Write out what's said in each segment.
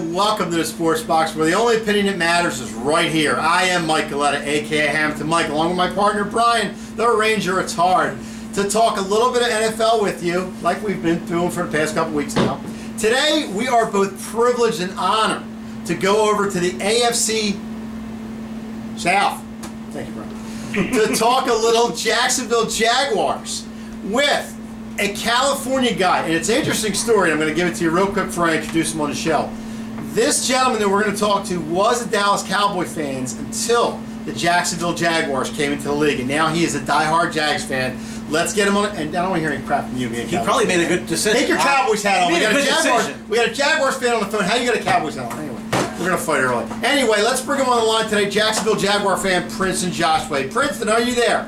Welcome to the Sports Box, where the only opinion that matters is right here. I am Mike Galetta, aka Hamilton Mike, along with my partner Brian, the Ranger. It's hard to talk a little bit of NFL with you, like we've been doing for the past couple weeks now. Today, we are both privileged and honored to go over to the AFC South. Thank you, Brian. To talk a little Jacksonville Jaguars with a California guy. And it's an interesting story. I'm going to give it to you real quick before I introduce him on the show. This gentleman that we're going to talk to was a Dallas Cowboy fan until the Jacksonville Jaguars came into the league, and now he is a diehard Jags fan. Let's get him on it. And I don't want to hear any crap from you, man. He probably made a good decision. Take your Cowboys hat on. We got a Jaguars fan on the phone. How you got a Cowboys hat on? Anyway, we're going to fight early. Anyway, let's bring him on the line today. Jacksonville Jaguar fan Princeton Joshua. Princeton, are you there?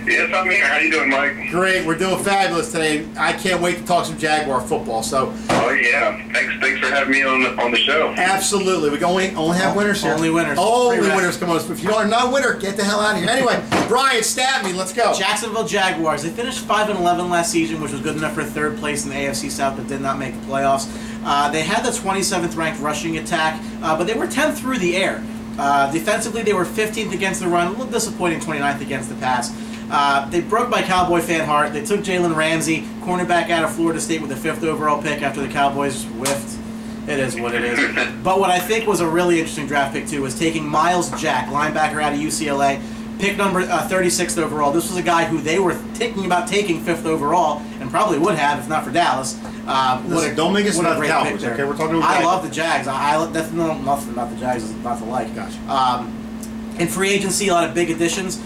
Yes, I'm here. How you doing, Mike? Great. We're doing fabulous today. I can't wait to talk some Jaguar football. So. Oh yeah. Thanks for having me on the show. Absolutely. We only have winners here. Only winners. Only winners. Come on. If you are not a winner, get the hell out of here. Anyway, Brian, stab me. Let's go. Jacksonville Jaguars. They finished 5-11 last season, which was good enough for third place in the AFC South, but did not make the playoffs. They had the 27th ranked rushing attack, but they were 10th through the air. Defensively, they were 15th against the run. A little disappointing, 29th against the pass. They broke my Cowboy fan heart. They took Jalen Ramsey, cornerback out of Florida State, with the 5th overall pick after the Cowboys whiffed. It is what it is. But what I think was a really interesting draft pick, too, was taking Miles Jack, linebacker out of UCLA, pick number 36th overall. This was a guy who they were thinking about taking 5th overall, and probably would have if not for Dallas. Don't make us about the Cowboys, okay? We're talking about I love the Jags. That's nothing about the Jags is not to like. Gotcha. In free agency, a lot of big additions.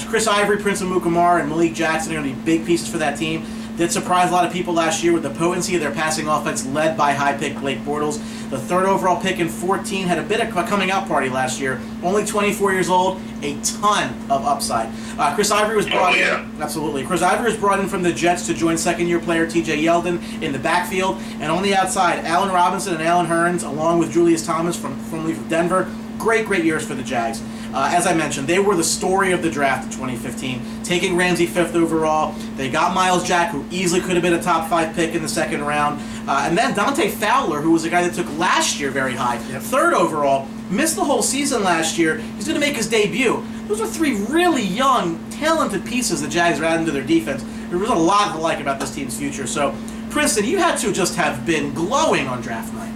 Chris Ivory, Prince Amukamara, and Malik Jackson are going to be big pieces for that team. Did surprise a lot of people last year with the potency of their passing offense led by high pick Blake Bortles. The 3rd overall pick in 14 had a bit of a coming out party last year. Only 24 years old, a ton of upside. Chris Ivory was brought in. Absolutely. Chris Ivory was brought in from the Jets to join second-year player T.J. Yeldon in the backfield. And on the outside, Allen Robinson and Allen Hurns, along with Julius Thomas formerly from Denver. Great years for the Jags. As I mentioned, they were the story of the draft in 2015, taking Ramsey 5th overall. They got Miles Jack, who easily could have been a top 5 pick in the 2nd round. And then Dante Fowler, who was a guy that took last year very high, 3rd overall, missed the whole season last year. He's going to make his debut. Those are 3 really young, talented pieces the Jags are adding to their defense. There was a lot to like about this team's future. So, Princeton, you had to just have been glowing on draft night.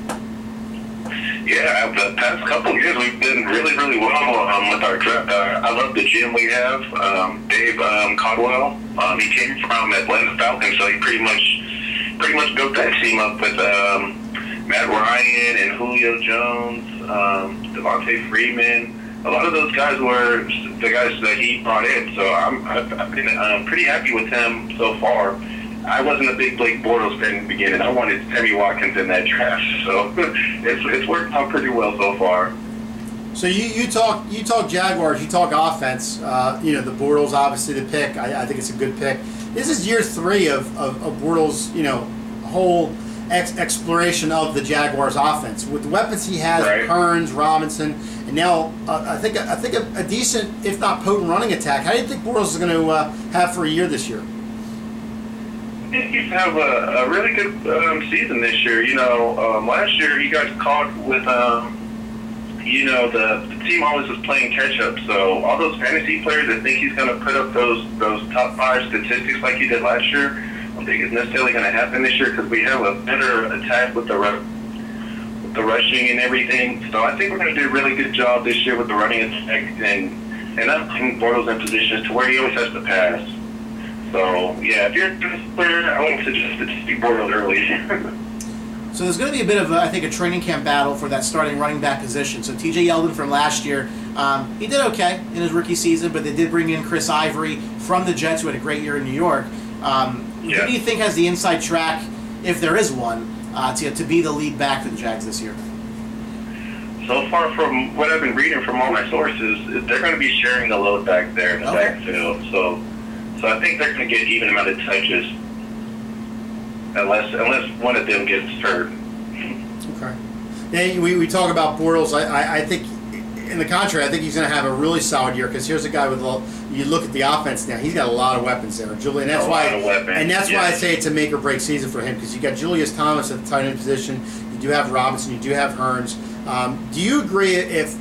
Yeah, the past couple of years we've been really well with our draft. I love the GM we have, Dave Caldwell. He came from Atlanta Falcons, so he pretty much built that team up with Matt Ryan and Julio Jones, Devontae Freeman. A lot of those guys were the guys that he brought in, so I've been pretty happy with him so far. I wasn't a big Blake Bortles fan in the beginning. I wanted Sammy Watkins in that draft, so it's worked out pretty well so far. So you talk Jaguars, you talk offense. The Bortles obviously the pick. I think it's a good pick. This is year 3 of Bortles, whole exploration of the Jaguars offense with the weapons he has, right. Hurns, Robinson, and now I think a decent, if not potent, running attack. How do you think Bortles is going to have for a year this year? I think he's have a really good season this year. Last year he got caught with, the team always was playing catch up. So all those fantasy players that think he's going to put up those top 5 statistics like he did last year, I don't think it's necessarily going to happen this year because we have a better attack with the rushing and everything. So I think we're going to do a really good job this year with the running attack and I'm putting Bortles in positions to where he always has to pass. So, yeah, if you're a good player, I wouldn't suggest to be Bortles early. So there's going to be a bit of, I think, a training camp battle for that starting running back position. So T.J. Yeldon from last year, he did okay in his rookie season, but they did bring in Chris Ivory from the Jets, who had a great year in New York. Who do you think has the inside track, if there is one, to be the lead back for the Jags this year? So far from what I've been reading from all my sources, they're going to be sharing the load back there in the backfield. So I think they're going to get even amount of touches, unless one of them gets hurt. Okay. We talk about Bortles. I think, in the contrary, I think he's going to have a really solid year because here's a guy with you look at the offense now. He's got a lot of weapons there, Julian. That's why I say it's a make or break season for him because you got Julius Thomas at the tight end position. You do have Robinson. You do have Hearns. Do you agree if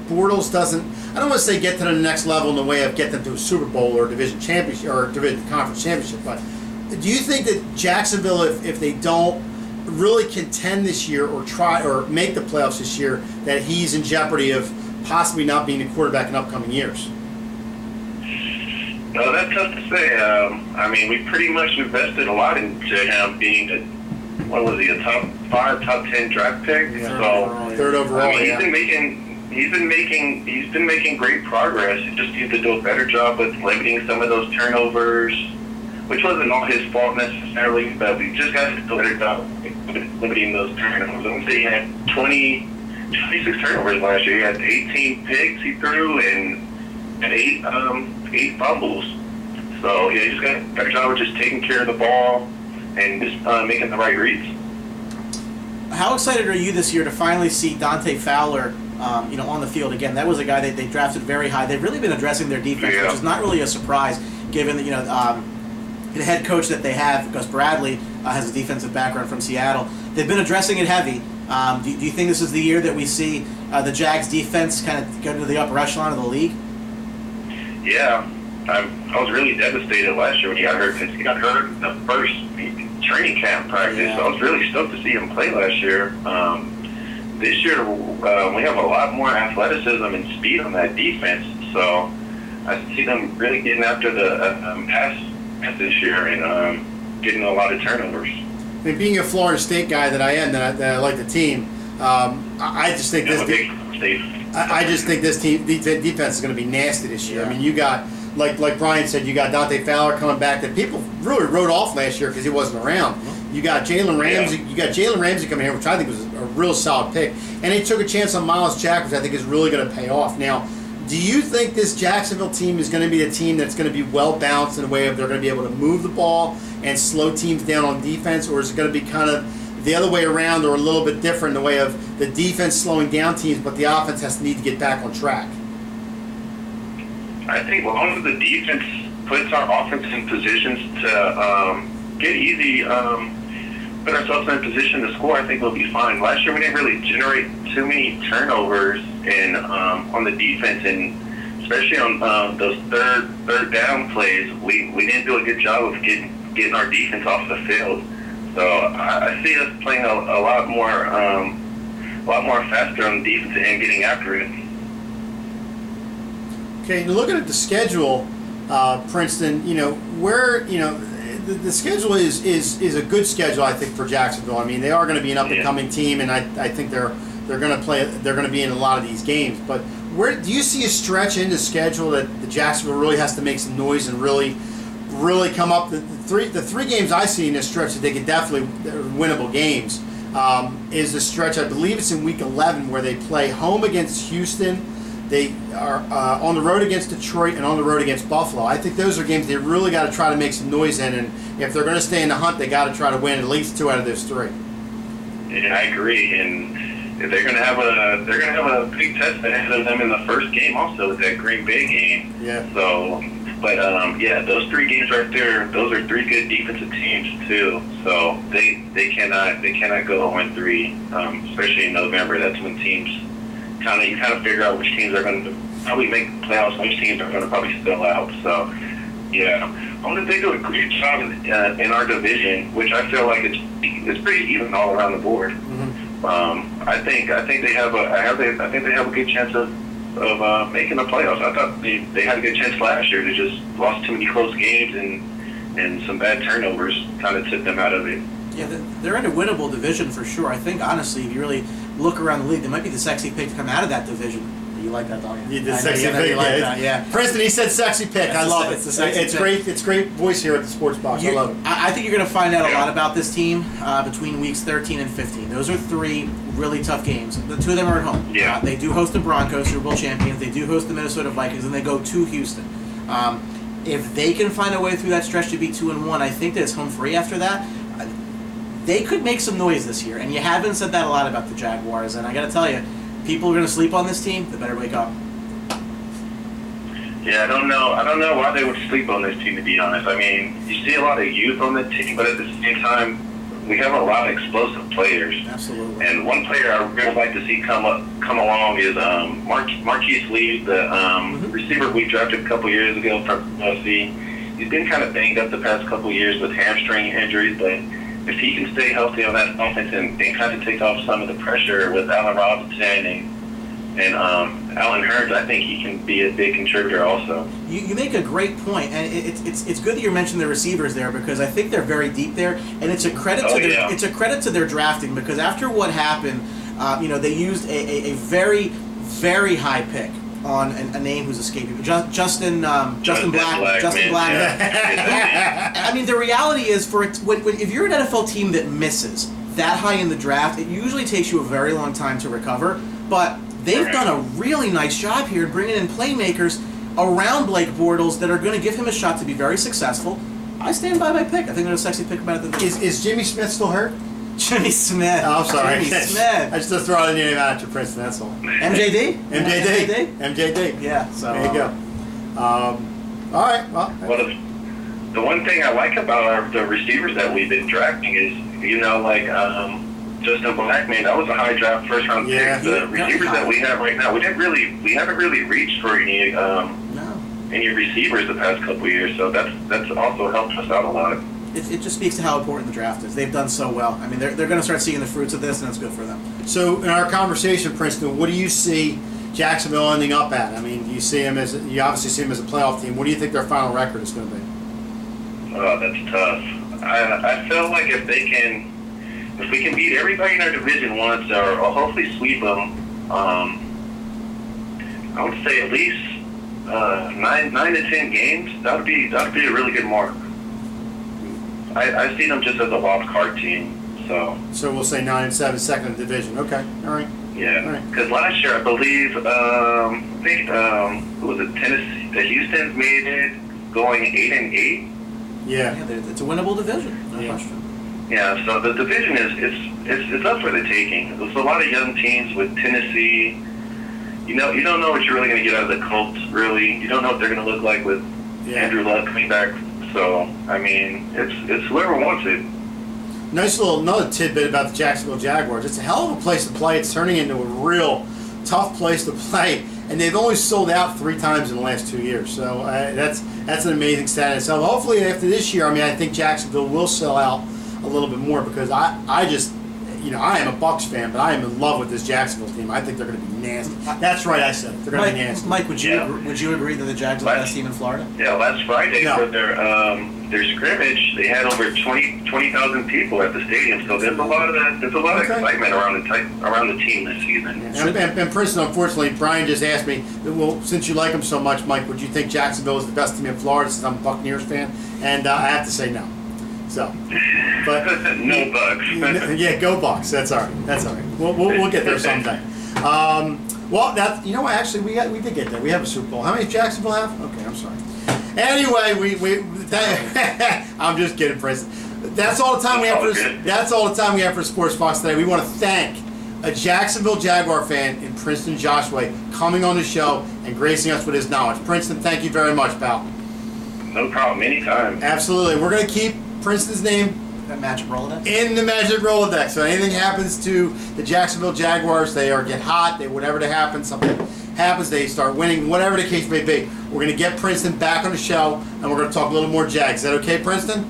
Bortles doesn't? I don't want to say get to the next level in the way of get them to a Super Bowl or division championship or division conference championship, but do you think that Jacksonville, if they don't really contend this year or try or make the playoffs this year, that he's in jeopardy of possibly not being a quarterback in upcoming years? No, that's tough to say. I mean, we pretty much invested a lot into him being a top 5, top 10 draft pick. Yeah, so third overall. I mean, he's been making great progress. He just needs to do a better job with limiting some of those turnovers, which wasn't all his fault necessarily, but we just got to do a better job limiting those turnovers. I'm saying he had 26 turnovers last year. He had 18 picks he threw and 8 fumbles. So yeah, he's got a better job of just taking care of the ball and just making the right reads. How excited are you this year to finally see Dante Fowler, on the field again? That was a guy that they drafted very high. They've really been addressing their defense, which is not really a surprise, given that the head coach that they have, Gus Bradley, has a defensive background from Seattle. They've been addressing it heavy. Do you think this is the year that we see the Jags defense kind of go to the upper echelon of the league? Yeah. I was really devastated last year when he got hurt because he got hurt in the first training camp practice. Yeah. So I was really stoked to see him play last year. This year, we have a lot more athleticism and speed on that defense. So I see them really getting after the pass this year and getting a lot of turnovers. I mean, being a Florida State guy that I am, that I like the team, I just think I just think this team defense is going to be nasty this year. Yeah. I mean, you got like Brian said, you got Dante Fowler coming back that people really wrote off last year because he wasn't around. You got Jalen Ramsey. Yeah. You got Jalen Ramsey coming here, which I think was a real solid pick, and they took a chance on Miles Jack, which I think is really going to pay off. Now, do you think this Jacksonville team is going to be a team that's going to be well balanced in a way of they're going to be able to move the ball and slow teams down on defense, or is it going to be kind of the other way around or a little bit different in the way of the defense slowing down teams, but the offense has to need to get back on track? I think as long as the defense puts our offense in positions to get easy, put ourselves in a position to score, I think we'll be fine. Last year we didn't really generate too many turnovers on the defense, and especially on those third down plays, we didn't do a good job of getting our defense off the field. So I see us playing a lot more faster on defense and getting after it. Okay, looking at the schedule, Princeton, the schedule is a good schedule, I think, for Jacksonville. I mean, they are going to be an up and coming team, and I think they're going to play. They're going to be in a lot of these games. But where do you see a stretch in the schedule that the Jacksonville really has to make some noise and really come up? The three games I see in this stretch that they could definitely winnable games is the stretch. I believe it's in Week 11 where they play home against Houston. They are on the road against Detroit and on the road against Buffalo. I think those are games they really got to try to make some noise in, and if they're going to stay in the hunt, they got to try to win at least 2 out of those 3. Yeah, I agree, and they're going to have a big test ahead of them in the first game, also with that Green Bay game. Yeah. So, but those 3 games right there, those are 3 good defensive teams too. So they cannot go 0-3, especially in November. That's when teams. You kind of figure out which teams are going to probably make the playoffs, which teams are going to probably spill out. So, yeah, I want to do a great job in our division, which I feel like it's pretty even all around the board. Mm-hmm. I think they have a good chance of making the playoffs. I thought they had a good chance last year. They just lost too many close games and some bad turnovers kind of took them out of it. Yeah, they're in a winnable division for sure. I think, honestly, if you really look around the league, they might be the sexy pick to come out of that division. You like that, don't you? You did sexy pick. Yeah. Princeton, he said sexy pick. I love it. It's great. It's great voice here at the Sports Box. I love it. I think you're going to find out a lot about this team between weeks 13 and 15. Those are 3 really tough games. The 2 of them are at home. Yeah. They do host the Broncos, Super Bowl champions. They do host the Minnesota Vikings, and they go to Houston. If they can find a way through that stretch to be 2-1, I think that it's home free after that. they could make some noise this year. And you haven't said that a lot about the Jaguars. And I got to tell you, people are going to sleep on this team. They better wake up. Yeah, I don't know why they would sleep on this team, to be honest. I mean, you see a lot of youth on the team, but at the same time, we have a lot of explosive players. Absolutely. And one player I really like to see come along is Marquise Lee, the receiver we drafted a couple years ago from USC. He's been kind of banged up the past couple years with hamstring injuries, but if he can stay healthy on that offense and kind of take off some of the pressure with Allen Robinson and Allen Hurns, I think he can be a big contributor also. You make a great point, and it's good that you mentioned the receivers there, because I think they're very deep there, and it's a credit to their drafting, because after what happened, they used a very, very high pick on a name who's escaping me. Justin Black. Yeah. I mean, the reality is, if you're an NFL team that misses that high in the draft, it usually takes you a very long time to recover. But they've done a really nice job here bringing in playmakers around Blake Bortles that are going to give him a shot to be very successful. I stand by my pick. I think they're a sexy pick about it. Is Jimmy Smith still hurt? Jimmy Smith. Oh, I'm sorry. Jimmy Smith. I just throw the name out to Princeton, that's all. MJD? MJD. Yeah, so there you go. All right. Well, the one thing I like about the receivers that we've been drafting is, Justin Blackman, that was a high draft first round pick. The receivers that we have right now, we haven't really reached for any receivers the past couple of years, so that's also helped us out a lot. It just speaks to how important the draft is. They've done so well. I mean, they're going to start seeing the fruits of this, and it's good for them. So in our conversation, Princeton, what do you see Jacksonville ending up at? I mean, you obviously see them as a playoff team. What do you think their final record is going to be? Oh, that's tough. I feel like if we can beat everybody in our division once, or hopefully sweep them, I would say at least 9 to 10 games. That would be a really good mark. I see them just as a wild card team. So we'll say 9-7, second in the division. Okay, all right. Yeah, because last year I believe who was it? Tennessee, the Houston's made it going 8-8. Yeah, it's a winnable division. No question. Yeah, so the division is up for the taking. There's a lot of young teams with Tennessee. You don't know what you're really going to get out of the Colts. Really, you don't know what they're going to look like with Andrew Luck coming back. So I mean, it's whoever wants it. Nice another tidbit about the Jacksonville Jaguars. It's a hell of a place to play. It's turning into a real tough place to play, and they've only sold out 3 times in the last 2 years. So that's an amazing stat. So hopefully after this year, I think Jacksonville will sell out a little bit more, because I just, I am a Bucs fan, but I am in love with this Jacksonville team. I think they're going to be nasty. That's right, I said it. They're going to be nasty. Mike, would you agree that the Jags are the best team in Florida? Yeah, last Friday for their scrimmage, they had over 20,000 people at the stadium. So there's a lot of excitement around the team this season. And Princeton, unfortunately, Brian just asked me, well, since you like them so much, Mike, would you think Jacksonville is the best team in Florida? Since I'm a Buccaneers fan, and I have to say no. So, but no Bucs. Yeah, go Bucs. That's all right. That's all right. We'll get there someday. Well, actually, we did get there. We have a Super Bowl. How many does Jacksonville have? Okay, I'm sorry. Anyway, I'm just kidding, Princeton. That's all the time we have for. That's all the time we have for Sports Box today. We want to thank a Jacksonville Jaguar fan in Princeton, Joshua, coming on the show and gracing us with his knowledge. Princeton, thank you very much, pal. No problem. Anytime. Absolutely. We're going to keep Princeton's name Magic Rolodex? In the Magic Rolodex. So anything happens to the Jacksonville Jaguars, they get hot, whatever something happens, they start winning, whatever the case may be. We're going to get Princeton back on the show, and we're going to talk a little more Jags. Is that okay, Princeton?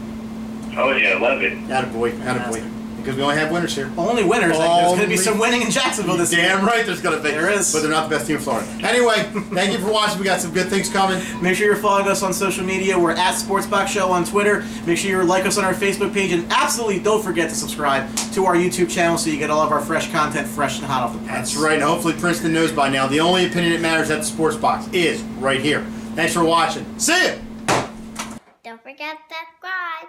Oh, yeah, love it. Attaboy. Because we only have winners here. Only winners. There's going to be some winning in Jacksonville this year. Damn right there's going to be. There is. But they're not the best team in Florida. Anyway, thank you for watching. We got some good things coming. Make sure you're following us on social media. We're at Sportsbox Show on Twitter. Make sure you like us on our Facebook page. And absolutely don't forget to subscribe to our YouTube channel so you get all of our fresh content fresh and hot off the press. That's right. And hopefully Princeton knows by now the only opinion that matters at the Sports Box is right here. Thanks for watching. See ya! Don't forget to subscribe.